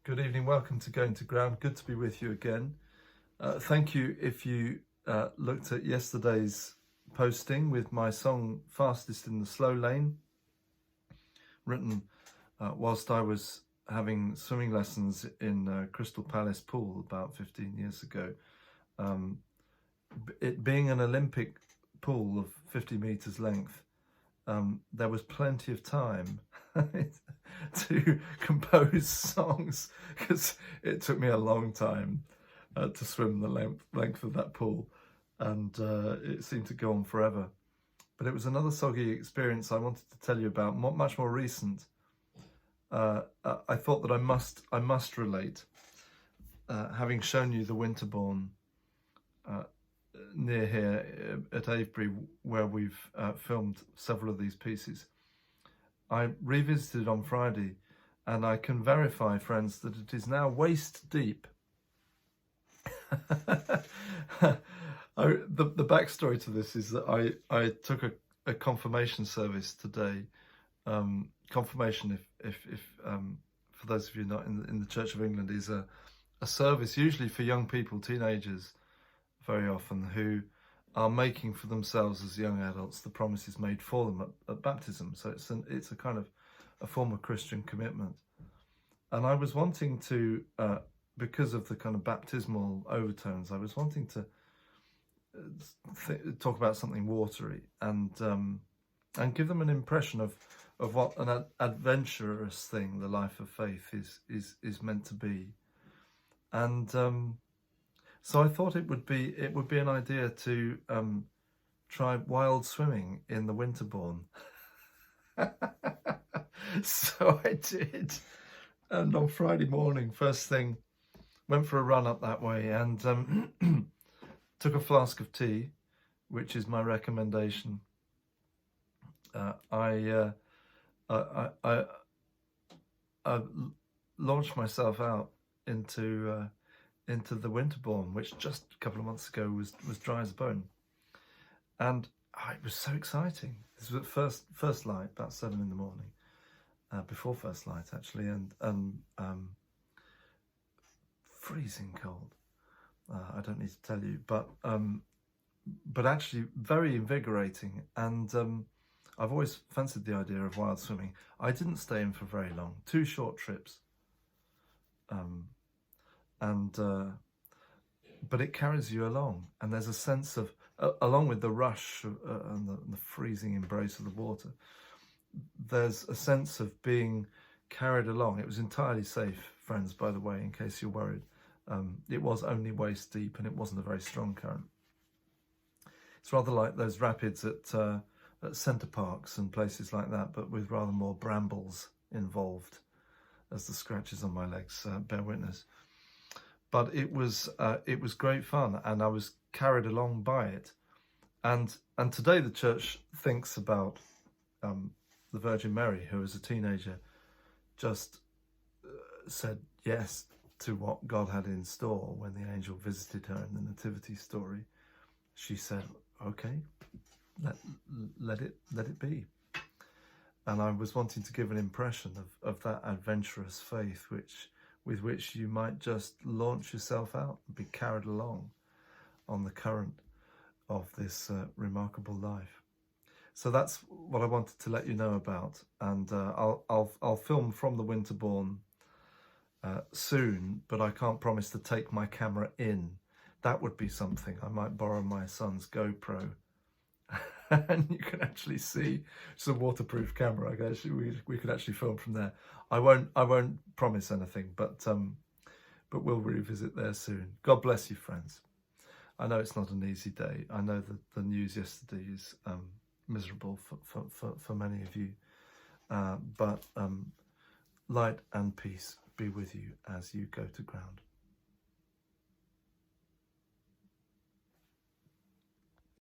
Good evening, welcome to Going to Ground. Good to be with you again. Thank you if you looked at yesterday's posting with my song Fastest in the Slow Lane, written whilst I was having swimming lessons in Crystal Palace Pool about 15 years ago. It being an Olympic pool of 50 metres length, there was plenty of time to compose songs, because it took me a long time to swim the length of that pool, and it seemed to go on forever. But it was another soggy experience I wanted to tell you about, much more recent. I thought that I must relate, having shown you the Winterbourne near here at Avebury, where we've filmed several of these pieces. I revisited on Friday, and I can verify, friends, that it is now waist deep. The backstory to this is that I took a confirmation service today. Confirmation, if for those of you not in the Church of England, is a service usually for young people, teenagers, very often, who are making for themselves as young adults the promises made for them at baptism. So it's a kind of a form of Christian commitment. And I was wanting to, because of the kind of baptismal overtones, I was wanting to talk about something watery and give them an impression of what an adventurous thing the life of faith is meant to be. And so I thought it would be an idea to try wild swimming in the Winterbourne. So I did, and on Friday morning, first thing, went for a run up that way, and took a flask of tea, which is my recommendation. I launched myself out into the Winterbourne, which just a couple of months ago was dry as a bone, and it was so exciting. This was at first light, about 7 in the morning, before first light actually, and freezing cold. I don't need to tell you, but actually very invigorating. And I've always fancied the idea of wild swimming. I didn't stay in for very long, 2 short trips. But it carries you along, and there's a sense of, along with the rush and the freezing embrace of the water, there's a sense of being carried along. It was entirely safe, friends, by the way, in case you're worried. It was only waist deep, and it wasn't a very strong current. It's rather like those rapids at Center Parcs and places like that, but with rather more brambles involved, as the scratches on my legs bear witness. But it was great fun, and I was carried along by it. And today the church thinks about the Virgin Mary, who as a teenager just said yes to what God had in store when the angel visited her in the Nativity story. She said, "Okay, let it be." And I was wanting to give an impression of that adventurous faith with which you might just launch yourself out and be carried along on the current of this remarkable life. So that's what I wanted to let you know about, and I'll film from the Winterbourne soon, but I can't promise to take my camera in. That would be something. I might borrow my son's GoPro, and you can actually see, it's a waterproof camera. I guess we could actually film from there. I won't promise anything, but we'll revisit there soon. God bless you, friends. I know it's not an easy day. I know that the news yesterday is miserable for many of you, but light and peace be with you as you go to ground.